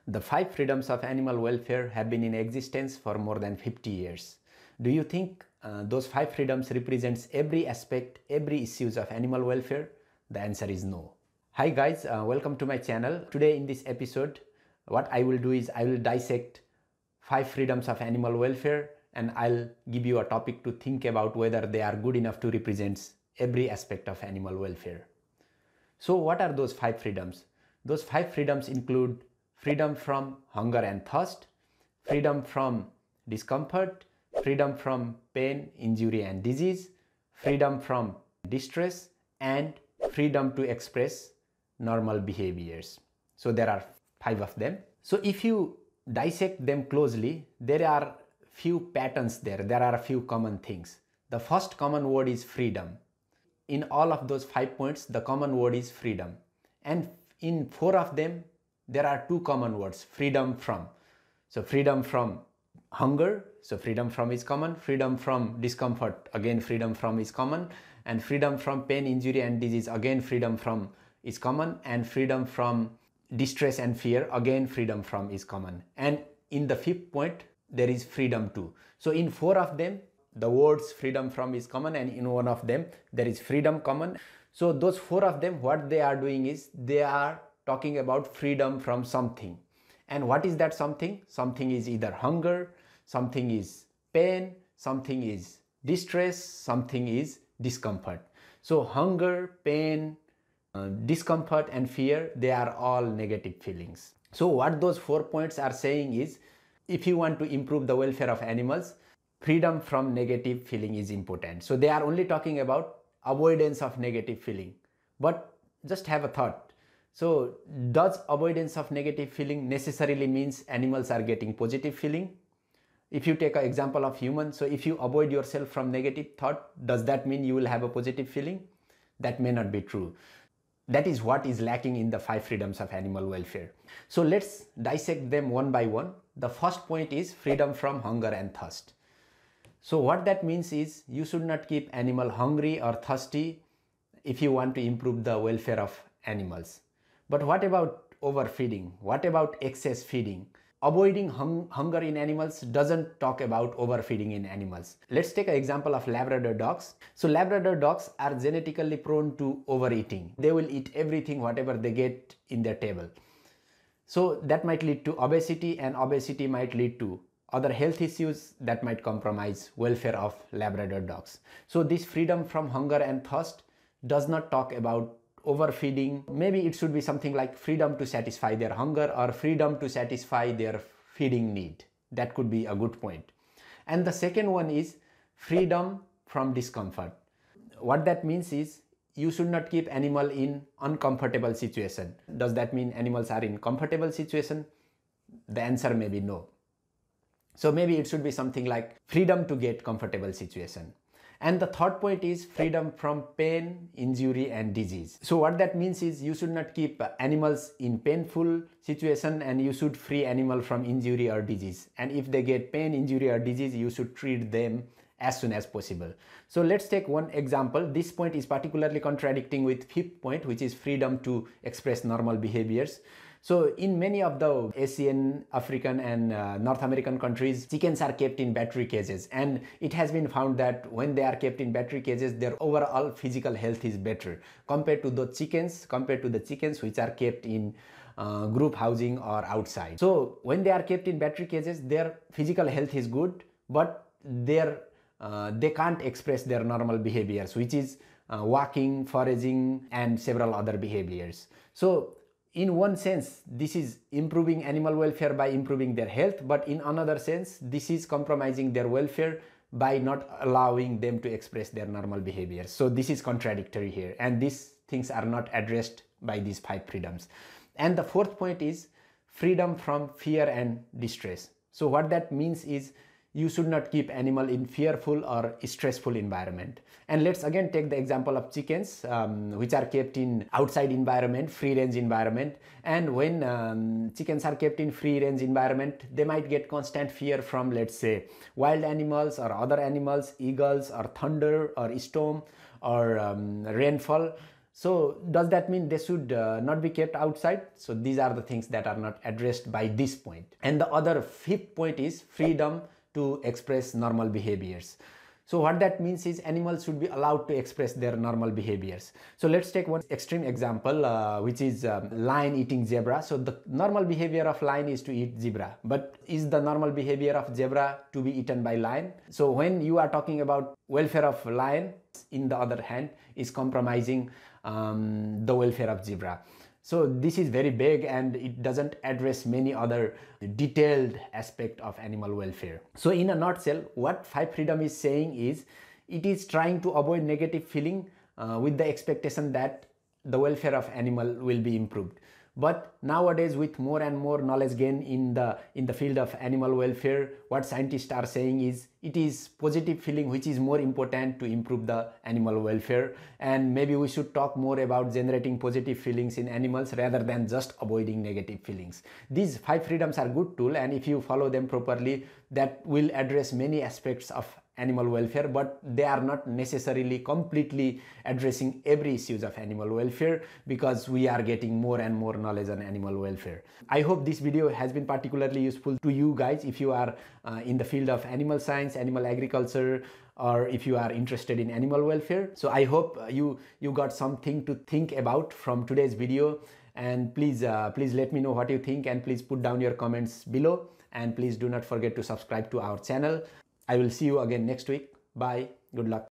The 5 freedoms of animal welfare have been in existence for more than 50 years. Do you think those 5 freedoms represents every aspect, every issues of animal welfare? The answer is no. Hi guys, welcome to my channel. Today in this episode, what I will do is I will dissect 5 freedoms of animal welfare and I'll give you a topic to think about whether they are good enough to represent every aspect of animal welfare. So what are those 5 freedoms? Those 5 freedoms include freedom from hunger and thirst, freedom from discomfort, freedom from pain, injury and disease, freedom from distress, and freedom to express normal behaviors. So there are 5 of them. So if you dissect them closely, there are few patterns there. There are a few common things. The first common word is freedom. In all of those 5 points, the common word is freedom. And in 4 of them, there are 2 common words, freedom from. So freedom from hunger, so freedom from is common, freedom from discomfort, again freedom from is common, and freedom from pain, injury and disease, again freedom from is common, and freedom from distress and fear, again freedom from is common. And in the 5th point, there is freedom too. So in 4 of them, the words freedom from is common, and in 1 of them, there is freedom common. So those 4 of them, what they are doing is they are talking about freedom from something. And what is that something? Something is either hunger, something is pain, something is distress, something is discomfort. So hunger, pain, discomfort and fear, they are all negative feelings. So what those 4 points are saying is, if you want to improve the welfare of animals, freedom from negative feeling is important. So they are only talking about avoidance of negative feeling. But just have a thought. So does avoidance of negative feeling necessarily means animals are getting positive feeling? If you take an example of human, so if you avoid yourself from negative thought, does that mean you will have a positive feeling? That may not be true. That is what is lacking in the 5 freedoms of animal welfare. So let's dissect them one by one. The first point is freedom from hunger and thirst. So what that means is you should not keep animal hungry or thirsty if you want to improve the welfare of animals. But what about overfeeding? What about excess feeding? Avoiding hunger in animals doesn't talk about overfeeding in animals. Let's take an example of Labrador dogs. So Labrador dogs are genetically prone to overeating. They will eat everything, whatever they get in their table. So that might lead to obesity, and obesity might lead to other health issues that might compromise welfare of Labrador dogs. So this freedom from hunger and thirst does not talk about overfeeding. Maybe it should be something like freedom to satisfy their hunger or freedom to satisfy their feeding need. That could be a good point. And the second one is freedom from discomfort. What that means is you should not keep animal in uncomfortable situation. Does that mean animals are in comfortable situation? The answer may be no. So maybe it should be something like freedom to get comfortable situation. And the third point is freedom from pain, injury and disease. So what that means is you should not keep animals in painful situation, and you should free animal from injury or disease. And if they get pain, injury or disease, you should treat them as soon as possible. So let's take one example. This point is particularly contradicting with 5th point, which is freedom to express normal behaviors. So in many of the Asian, African and North American countries, chickens are kept in battery cages, and it has been found that when they are kept in battery cages, their overall physical health is better compared to the chickens which are kept in group housing or outside. So when they are kept in battery cages, their physical health is good, but they can't express their normal behaviors, which is walking, foraging and several other behaviors. So in one sense, this is improving animal welfare by improving their health, but in another sense, this is compromising their welfare by not allowing them to express their normal behaviors. So this is contradictory here, and these things are not addressed by these 5 freedoms. And the 4th point is freedom from fear and distress. So what that means is you should not keep animal in fearful or stressful environment. And let's again take the example of chickens, which are kept in outside environment, free range environment. And when chickens are kept in free range environment, they might get constant fear from, let's say, wild animals or other animals, eagles or thunder or storm or rainfall. So does that mean they should not be kept outside? So these are the things that are not addressed by this point. And the other fifth point is freedom to express normal behaviors. So what that means is animals should be allowed to express their normal behaviors. So let's take one extreme example, which is lion eating zebra. So the normal behavior of lion is to eat zebra, but is the normal behavior of zebra to be eaten by lion? So when you are talking about welfare of lion, in the other hand, is compromising the welfare of zebra. So this is very big and it doesn't address many other detailed aspect of animal welfare. So in a nutshell, what 5 Freedom is saying is, it is trying to avoid negative feeling with the expectation that the welfare of animal will be improved. But nowadays, with more and more knowledge gain in the field of animal welfare, what scientists are saying is it is positive feeling which is more important to improve the animal welfare. And maybe we should talk more about generating positive feelings in animals rather than just avoiding negative feelings. These 5 freedoms are good tool, and if you follow them properly, that will address many aspects of animal welfare, but they are not necessarily completely addressing every issues of animal welfare, because we are getting more and more knowledge on animal welfare. I hope this video has been particularly useful to you guys if you are in the field of animal science, animal agriculture, or if you are interested in animal welfare. So I hope you got something to think about from today's video, and please let me know what you think, and please put down your comments below, and please do not forget to subscribe to our channel. I will see you again next week. Bye. Good luck.